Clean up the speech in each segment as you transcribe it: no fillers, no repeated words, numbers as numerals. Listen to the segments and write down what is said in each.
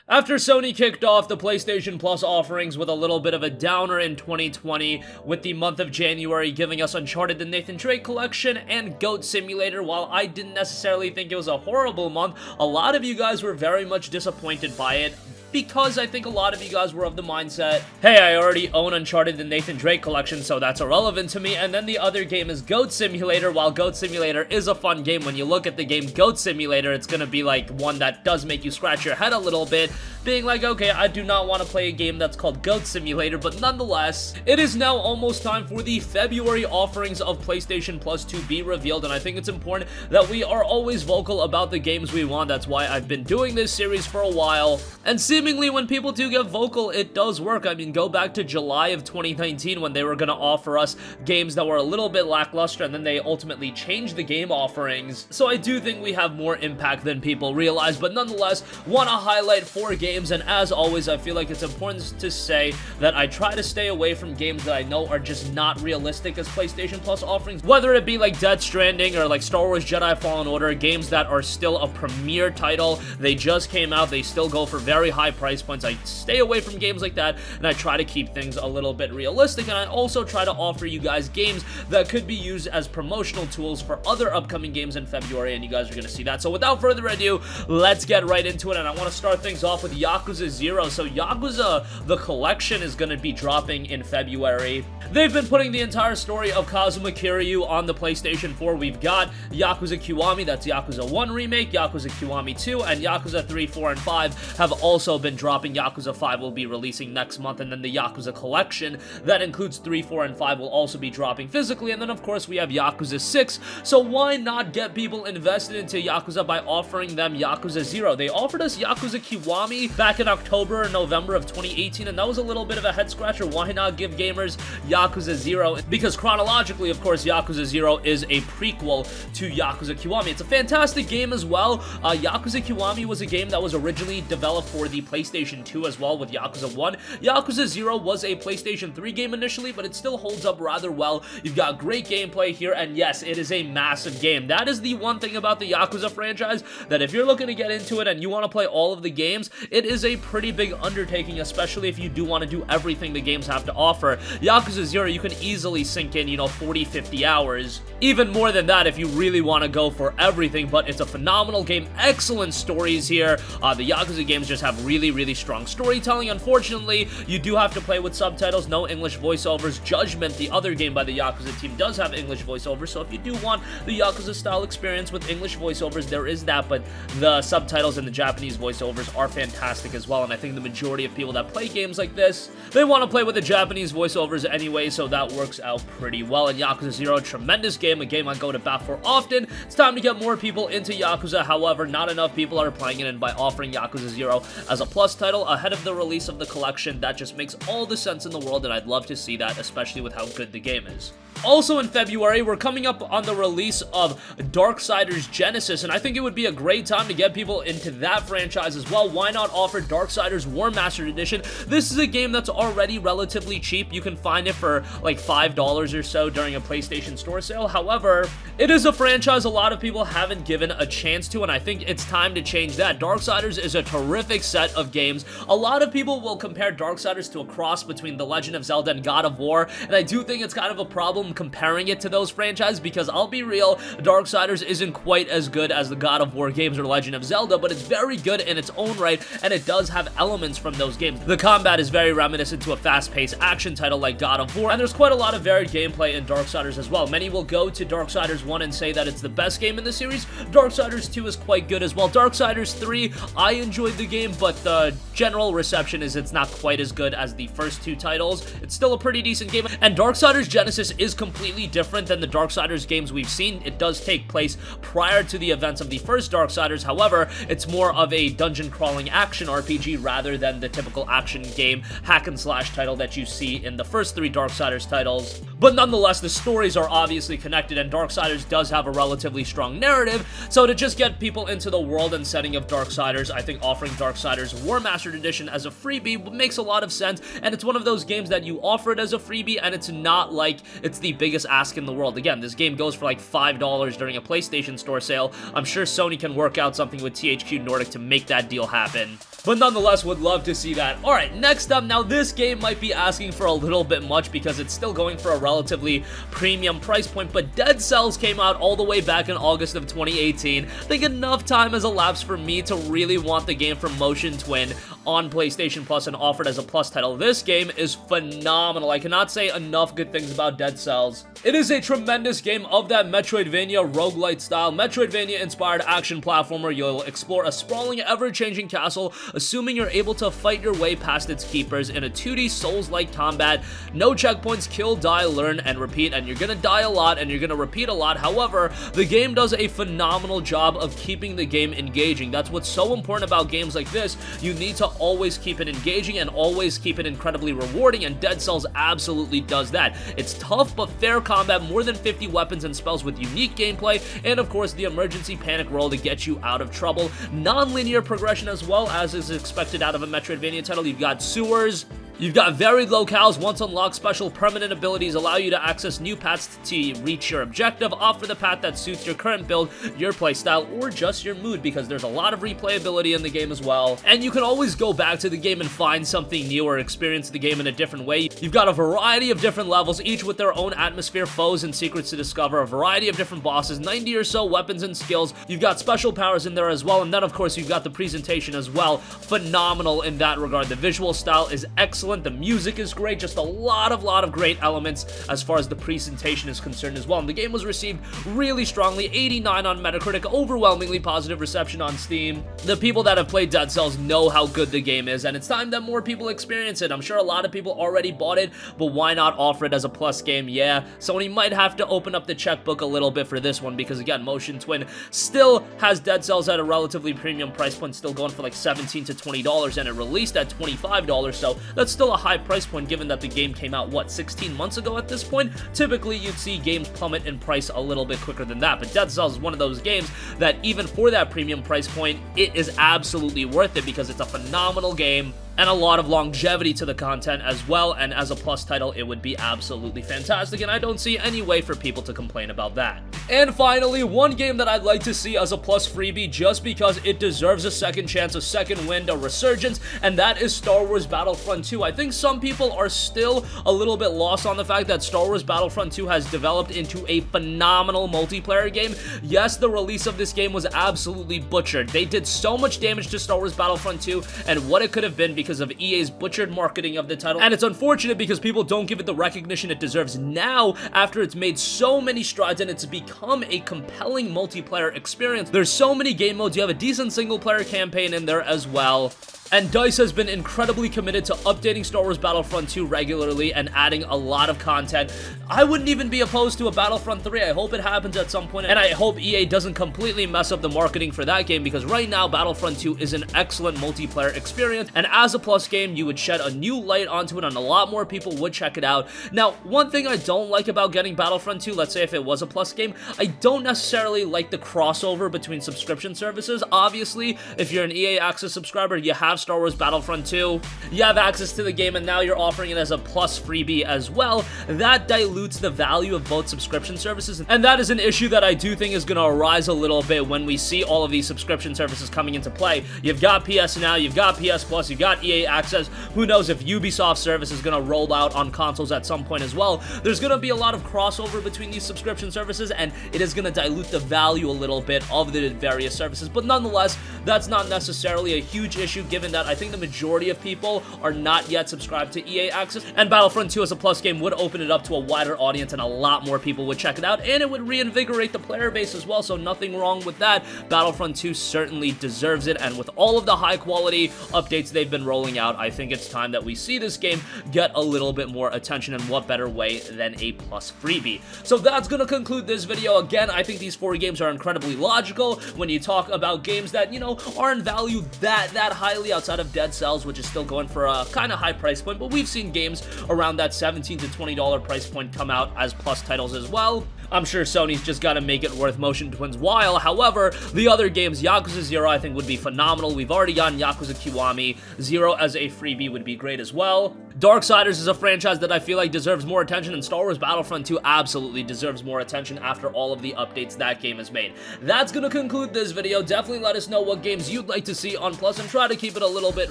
After Sony kicked off the PlayStation Plus offerings with a little bit of a downer in 2020, with the month of January giving us Uncharted the Nathan Drake Collection and Goat Simulator, while I didn't necessarily think it was a horrible month, a lot of you guys were very much disappointed by it, because I think a lot of you guys were of the mindset, hey, I already own Uncharted the Nathan Drake Collection, so that's irrelevant to me. And then the other game is Goat Simulator. While Goat Simulator is a fun game, when you look at the game Goat Simulator, it's gonna be like one that does make you scratch your head a little bit, being like, okay, I do not want to play a game that's called Goat Simulator, but nonetheless, it is now almost time for the February offerings of PlayStation Plus to be revealed, and I think it's important that we are always vocal about the games we want. That's why I've been doing this series for a while, and seemingly when people do get vocal, it does work. I mean, go back to July of 2019 when they were going to offer us games that were a little bit lackluster, and then they ultimately changed the game offerings. So I do think we have more impact than people realize, but nonetheless, want to highlight 4 games, and as always, I feel like it's important to say that I try to stay away from games that I know are just not realistic as PlayStation Plus offerings, whether it be like Death Stranding or like Star Wars Jedi Fallen Order, games that are still a premier title. They just came out, they still go for very high price points. I stay away from games like that, and I try to keep things a little bit realistic, and I also try to offer you guys games that could be used as promotional tools for other upcoming games in February, and you guys are going to see that. So without further ado, let's get right into it, and I want to start things off with Yakuza 0. So Yakuza, the collection, is going to be dropping in February. They've been putting the entire story of Kazuma Kiryu on the PlayStation 4. We've got Yakuza Kiwami, that's Yakuza 1 Remake, Yakuza Kiwami 2, and Yakuza 3, 4, and 5 have also been dropping. Yakuza 5 will be releasing next month, and then the Yakuza collection that includes 3, 4, and 5 will also be dropping physically, and then of course we have Yakuza 6, so why not get people invested into Yakuza by offering them Yakuza 0? They offered us Yakuza Kiwami back in October or November of 2018, and that was a little bit of a head scratcher. Why not give gamers Yakuza 0? Because chronologically, of course, Yakuza 0 is a prequel to Yakuza Kiwami. It's a fantastic game as well. Yakuza Kiwami was a game that was originally developed for the PlayStation 2 as well with Yakuza 1. Yakuza 0 was a PlayStation 3 game initially, but it still holds up rather well. You've got great gameplay here, and yes, it is a massive game. That is the one thing about the Yakuza franchise, that if you're looking to get into it and you want to play all of the games, it is a pretty big undertaking, especially if you do want to do everything the games have to offer. Yakuza 0, you can easily sink in, 40, 50 hours. Even more than that if you really want to go for everything, but it's a phenomenal game. Excellent stories here. The Yakuza games just have really, really strong storytelling. Unfortunately, you do have to play with subtitles, no English voiceovers. Judgment, the other game by the Yakuza team, does have English voiceovers, so if you do want the Yakuza-style experience with English voiceovers, there is that, but the subtitles and the Japanese voiceovers are fantastic as well, and I think the majority of people that play games like this, they want to play with the Japanese voiceovers anyway, so that works out pretty well. And Yakuza 0, tremendous game, a game I go to bat for often. It's time to get more people into Yakuza, however, not enough people are playing it, and by offering Yakuza 0 as a Plus title ahead of the release of the collection, that just makes all the sense in the world, and I'd love to see that, especially with how good the game is. Also in February, we're coming up on the release of Darksiders Genesis, and I think it would be a great time to get people into that franchise as well. Why not offer Darksiders Warmastered Edition? This is a game that's already relatively cheap. You can find it for like $5 or so during a PlayStation Store sale. However, it is a franchise a lot of people haven't given a chance to, and I think it's time to change that. Darksiders is a terrific set of games. A lot of people will compare Darksiders to a cross between The Legend of Zelda and God of War, and I do think it's kind of a problem comparing it to those franchises, because I'll be real, Darksiders isn't quite as good as the God of War games or Legend of Zelda, but it's very good in its own right, and it does have elements from those games. The combat is very reminiscent to a fast-paced action title like God of War, and there's quite a lot of varied gameplay in Darksiders as well. Many will go to Darksiders 1 and say that it's the best game in the series. Darksiders 2 is quite good as well. Darksiders 3, I enjoyed the game, but the general reception is it's not quite as good as the first 2 titles. It's still a pretty decent game, and Darksiders Genesis is completely different than the Darksiders games we've seen. It does take place prior to the events of the first Darksiders. However, it's more of a dungeon crawling action RPG rather than the typical action game hack and slash title that you see in the first 3 Darksiders titles. But nonetheless, the stories are obviously connected, and Darksiders does have a relatively strong narrative, so to just get people into the world and setting of Darksiders, I think offering Darksiders Warmastered Edition as a freebie makes a lot of sense, and it's one of those games that you offer it as a freebie, and it's not like it's the biggest ask in the world. Again, this game goes for like $5 during a PlayStation Store sale. I'm sure Sony can work out something with THQ Nordic to make that deal happen. but nonetheless would love to see that. Alright, next up, now this game might be asking for a little bit much because it's still going for a relatively premium price point, but Dead Cells came out all the way back in August of 2018. I think enough time has elapsed for me to really want the game from Motion Twin on PlayStation Plus and offered as a Plus title. This game is phenomenal. I cannot say enough good things about Dead Cells. It is a tremendous game of that Metroidvania roguelite style, Metroidvania-inspired action platformer. You'll explore a sprawling, ever-changing castle, assuming you're able to fight your way past its keepers in a 2D Souls-like combat. No checkpoints, kill, die, learn, and repeat, and you're gonna die a lot, and you're gonna repeat a lot. However, the game does a phenomenal job of keeping the game engaging. That's what's so important about games like this. You need to always keep it engaging and always keep it incredibly rewarding, and Dead Cells absolutely does that. It's tough but fair combat, more than 50 weapons and spells with unique gameplay, and of course the emergency panic roll to get you out of trouble. Non-linear progression as well, as is expected out of a Metroidvania title. You've got sewers, you've got varied locales. Once unlocked, special permanent abilities allow you to access new paths to reach your objective. Opt for the path that suits your current build, your playstyle, or just your mood, because there's a lot of replayability in the game as well. And you can always go back to the game and find something new or experience the game in a different way. You've got a variety of different levels, each with their own atmosphere, foes, and secrets to discover, a variety of different bosses, 90 or so weapons and skills. You've got special powers in there as well, and then of course you've got the presentation as well. Phenomenal in that regard. The visual style is excellent. The music is great, just a lot of great elements as far as the presentation is concerned as well. And the game was received really strongly, 89 on Metacritic, overwhelmingly positive reception on Steam. The people that have played Dead Cells know how good the game is, and it's time that more people experience it. I'm sure a lot of people already bought it, but why not offer it as a Plus game? Yeah, Sony might have to open up the checkbook a little bit for this one, because again, Motion Twin still has Dead Cells at a relatively premium price point, still going for like $17 to $20, and it released at $25, so that's still a high price point given that the game came out, what, 16 months ago at this point? Typically, you'd see games plummet in price a little bit quicker than that, but Dead Cells is one of those games that even for that premium price point, it is absolutely worth it because it's a phenomenal game and a lot of longevity to the content as well, and as a Plus title, it would be absolutely fantastic, and I don't see any way for people to complain about that. And finally, one game that I'd like to see as a Plus freebie just because it deserves a second chance, a second wind, a resurgence, and that is Star Wars Battlefront 2. I think some people are still a little bit lost on the fact that Star Wars Battlefront 2 has developed into a phenomenal multiplayer game. Yes, the release of this game was absolutely butchered. They did so much damage to Star Wars Battlefront 2 and what it could have been because of EA's butchered marketing of the title, and it's unfortunate because people don't give it the recognition it deserves now after it's made so many strides and it's become a compelling multiplayer experience. There's so many game modes, you have a decent single player campaign in there as well. And DICE has been incredibly committed to updating Star Wars Battlefront 2 regularly and adding a lot of content. I wouldn't even be opposed to a Battlefront 3. I hope it happens at some point, and I hope EA doesn't completely mess up the marketing for that game, because right now Battlefront 2 is an excellent multiplayer experience, and as a Plus game, you would shed a new light onto it and a lot more people would check it out. Now, one thing I don't like about getting Battlefront 2, let's say if it was a Plus game, I don't necessarily like the crossover between subscription services. Obviously, if you're an EA Access subscriber, you have Star Wars Battlefront 2, you have access to the game, and now you're offering it as a Plus freebie as well. That dilutes the value of both subscription services, and that is an issue that I do think is going to arise a little bit when we see all of these subscription services coming into play. You've got PS Now, you've got PS Plus, you've got EA Access. Who knows if Ubisoft service is going to roll out on consoles at some point as well. There's going to be a lot of crossover between these subscription services, and it is going to dilute the value a little bit of the various services, but nonetheless, that's not necessarily a huge issue given that I think the majority of people are not yet subscribed to EA Access, and Battlefront 2 as a Plus game would open it up to a wider audience and a lot more people would check it out, and it would reinvigorate the player base as well, so nothing wrong with that. Battlefront 2 certainly deserves it, and with all of the high quality updates they've been rolling out, I think it's time that we see this game get a little bit more attention, and what better way than a Plus freebie. So that's gonna conclude this video. Again, I think these 4 games are incredibly logical when you talk about games that, you know, aren't valued that highly outside of Dead Cells, which is still going for a kind of high price point, but we've seen games around that $17 to $20 price point come out as Plus titles as well. I'm sure Sony's just gotta make it worth Motion Twin's while. However, the other games, Yakuza 0 I think would be phenomenal. We've already gotten Yakuza Kiwami. 0 as a freebie would be great as well. Darksiders is a franchise that I feel like deserves more attention, and Star Wars Battlefront 2 absolutely deserves more attention after all of the updates that game has made. That's gonna conclude this video. Definitely let us know what games you'd like to see on Plus and try to keep it a little bit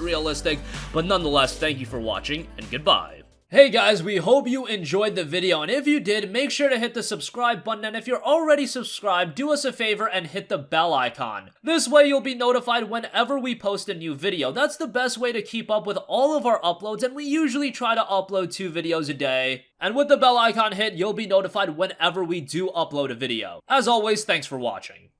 realistic, but nonetheless, thank you for watching, and goodbye. Hey guys, we hope you enjoyed the video, and if you did, make sure to hit the subscribe button, and if you're already subscribed, do us a favor and hit the bell icon. This way you'll be notified whenever we post a new video. That's the best way to keep up with all of our uploads, and we usually try to upload 2 videos a day. And with the bell icon hit, you'll be notified whenever we do upload a video. As always, thanks for watching.